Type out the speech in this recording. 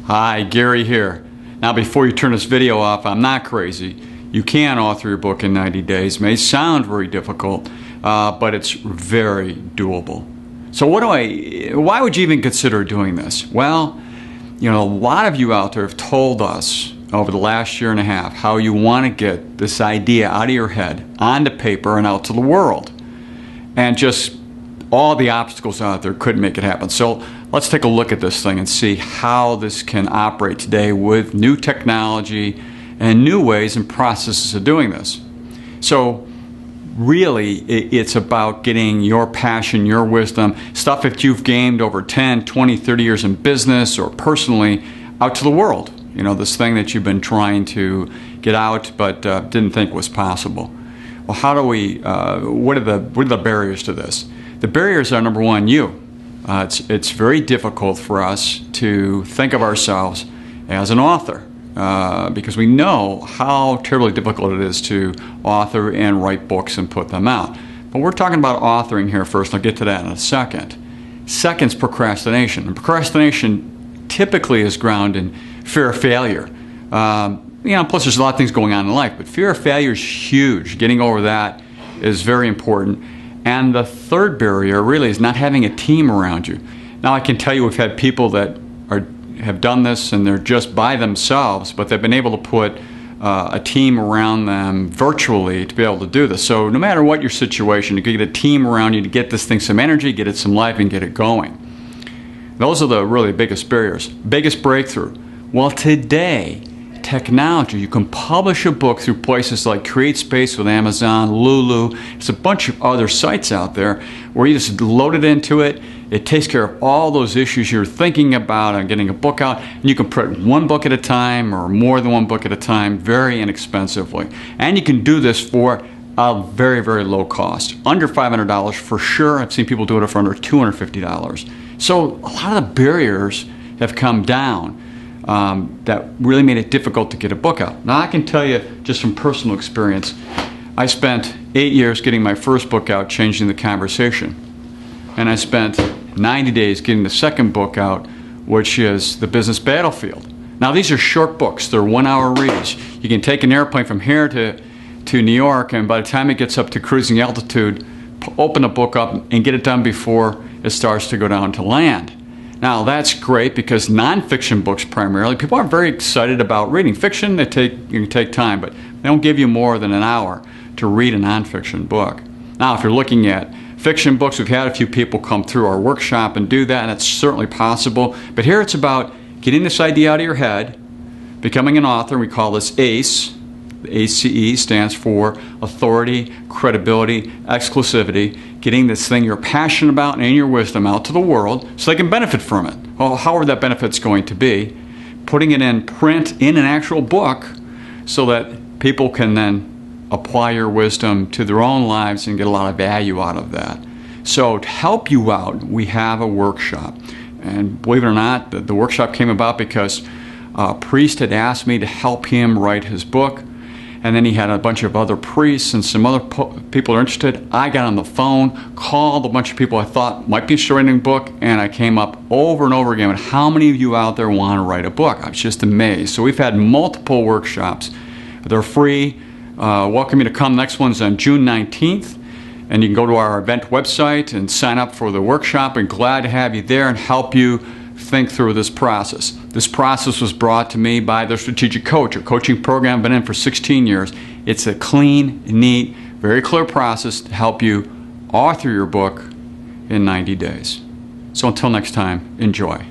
Hi, Gary here. Now before you turn this video off, I'm not crazy. You can author your book in 90 days. It may sound very difficult, but it's very doable. So why would you even consider doing this? Well, a lot of you out there have told us over the last year and a half how you want to get this idea out of your head, onto paper, and out to the world. And just all the obstacles out there couldn't make it happen. So let's take a look at this thing and see how this can operate today with new technology and new ways and processes of doing this. So really, it's about getting your passion, your wisdom, stuff that you've gained over 10, 20, 30 years in business or personally out to the world. This thing that you've been trying to get out but didn't think was possible. Well, how do we, what are the barriers to this? The barriers are, number one, you. It's very difficult for us to think of ourselves as an author because we know how terribly difficult it is to author and write books and put them out. But we're talking about authoring here first, and I'll get to that in a second. Second's procrastination. And procrastination typically is grounded in fear of failure. Plus there's a lot of things going on in life, but fear of failure is huge. Getting over that is very important. And the third barrier really is not having a team around you. Now I can tell you we've had people that have done this and they're just by themselves, but they've been able to put a team around them virtually to be able to do this. So no matter what your situation, you can get a team around you to get this thing some energy, get it some life, and get it going. Those are the really biggest barriers. Biggest breakthrough. Well, today, technology, you can publish a book through places like CreateSpace with Amazon, Lulu. There's a bunch of other sites out there where you just load it into it. It takes care of all those issues you're thinking about on getting a book out. And you can print one book at a time or more than one book at a time very inexpensively. And you can do this for a very, very low cost. Under $500 for sure. I've seen people do it for under $250. So a lot of the barriers have come down. That really made it difficult to get a book out. Now I can tell you just from personal experience, I spent 8 years getting my first book out, Changing the Conversation. And I spent 90 days getting the second book out, which is The Business Battlefield. Now these are short books, they're 1-hour reads. You can take an airplane from here to New York, and by the time it gets up to cruising altitude, open the book up and get it done before it starts to go down to land. Now that's great because nonfiction books primarily, people aren't very excited about reading. Fiction, you can take time, but they don't give you more than an hour to read a nonfiction book. Now if you're looking at fiction books, we've had a few people come through our workshop and do that, and it's certainly possible. But here it's about getting this idea out of your head, becoming an author. We call this ACE. ACE stands for authority, credibility, exclusivity, getting this thing you're passionate about and your wisdom out to the world so they can benefit from it. Well, however that benefit's going to be, putting it in print in an actual book so that people can then apply your wisdom to their own lives and get a lot of value out of that. So to help you out, we have a workshop. And believe it or not, the workshop came about because a priest had asked me to help him write his book. And then he had a bunch of other priests and some other people are interested. I got on the phone, called a bunch of people I thought might be interested in writing a book, and I came up over and over again with how many of you out there want to write a book. I was just amazed. So we've had multiple workshops. They're free. Welcome you to come. Next one's on June 19th. And you can go to our event website and sign up for the workshop. We're glad to have you there and help you think through this process. This process was brought to me by the Strategic Coach, a coaching program I've been in for 16 years. It's a clean, neat, very clear process to help you author your book in 90 days. So until next time, enjoy.